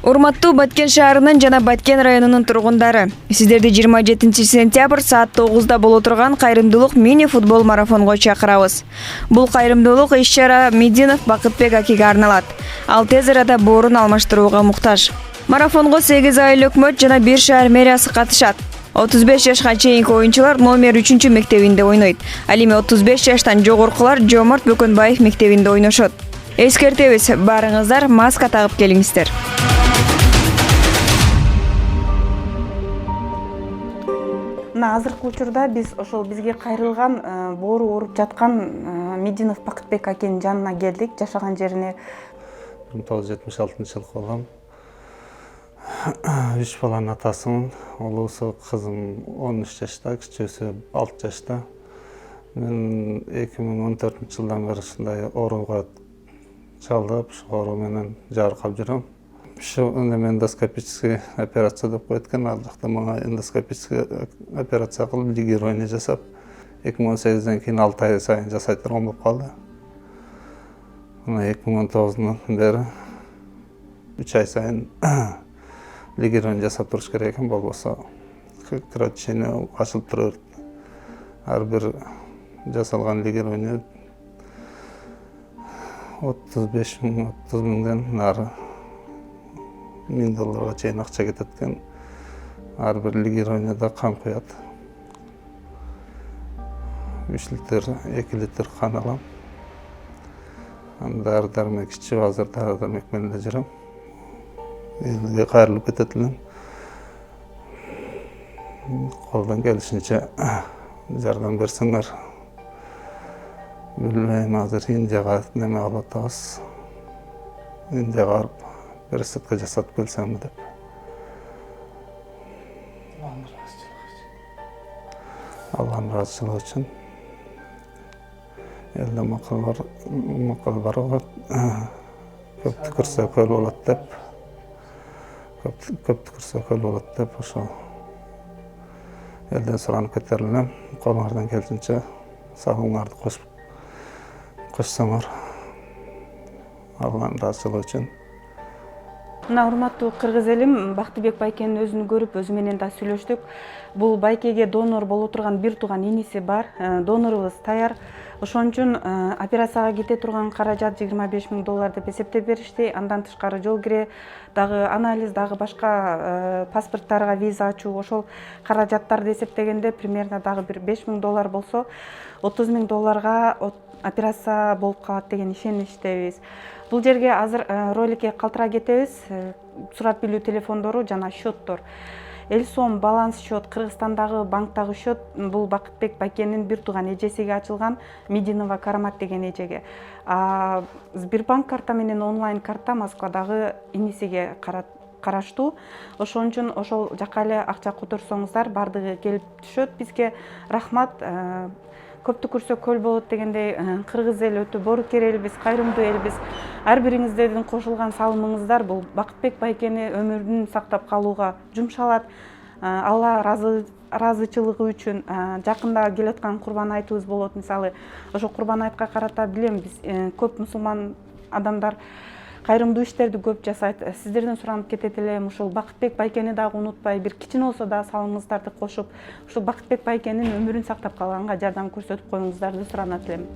Урматтуу Баткен шаарынын жана Баткен районунун тургундары, сиздерди 27 сентябрь саат 9-да боло турган кайрымдуулук мини-футбол марафонго чакырабыз. Бул кайрымдуулук иш-чара Мединов Бакытбек акиге арналат. Ал тез арада боорун алмаштырууга муктаж. Марафонго 8 айыл өкмөт жана бир шаар мэриясы катышат. 35 жашка чейинки оюнчулар номер 3 мектебинде ойнойт. Ал эми 35 жаштан жогоркулар Жомарт Бөкөнбаев мектебинде ойношот. Эскертебиз, барыңыздар маска тагып келиңиздер. Азыркы учурда биз ошол бизге кайрылган боору ооруп жаткан Мединов Бакытбек акенин жанына келдик, жашаган жерине. 1976 жылкы болом. 3 баланын атасымын. Улуусу кызым 13 жашта, кичүүсү 6 жашта. Мен 2014 жылдан бери ушундай ооруга чалдып, оору менен жабыркап жүрөм. Şu endoskopический операция деп коет экен. Ал жакта мага эндоскопический операция кылып лигирование жасап, 2018ден кийин 6 ай сайын жасай турган болуп калды. Мына 2019дон бери 3 ай сайын лигирование жасап туруш керек экен, болбосо кровотечение ачылып тура берет. Ар бир жасалган лигирование 30 миңден нары $1000 чейин акча кетет экен. Ар бир лигированияда кан куят. 3 литр, 2 литр кан алам. Дары дармек ичип, азыр дары дармек менен эле жүрөм. Элге кайрылып кетет элем. Колдон келишинче жардам берсеңер. Билбейм, азыр Индияга неме алып атабыз. Индияга барып пересадка жасатып келсемби деп. Алланын ыраазычылыгы үчүн. Элде макал бар го. Көп түкүрсө көл болот деп. Көп түкүрсө көл болот деп ошо элден суранып кетерилем. Колуңардан келишинче сабыңарды кошсоңор. Алланын ыраазычылыгы үчүн. Урматтуу кыргыз элим, Бактыбек байкенин өзүн көрүп, өзү менен да сүйлөштүк. Бул байкеге донор боло турган бир тууган иниси бар. Донорубуз даяр. Ошон үчүн операцияга кете турган каражат $25,000 деп эсептеп беришти. Андан тышкары жол кире, дагы анализ, дагы башка паспорттарга виза ачуу, ошол каражаттарды эсептегенде примерно дагы бир $5,000 болсо, $30,000 операция болуп калат деген ишеничтебиз. Бул жерге азыр роликке калтыра кетебиз. Сурап билүү телефондору жана счеттор. Элсом баланс счет, Кыргызстандагы банктагы счет бул Бакытбек байкенин бир тууган эжесиге ачылган, Мединова Карамат деген эжеге. Сбербанк карта менен онлайн карта Москвадагы инисиге караштуу. Ошон үчүн ошол жака эле акча которсоңуздар, бардыгы келип түшөт бизге. Рахмат. Көп түкүрсө көл болот дегендей, кыргыз эл өтө боорукер элбиз, кайрымдуу элбиз. Ар бириңиздердин кошулган салымыңыздар бул Бакытбек байкени өмүрүн сактап калууга жумшалат. Алла ыраазычылыгы үчүн жакында келаткан Курбан айтыбыз болот. Мисалы, ошо Курбан айтка карата билем биз көп мусулман адамдар кайрымдуу иштерди көп жасайт. Сиздерден суранып кетет элем, ушул Бакытбек байкени дагы унутпай, бир кичине болсо да салымыңыздарды кошуп, ушул Бакытбек байкенин өмүрүн сактап калганга жардам көрсөтүп коюңуздарды суранат элем.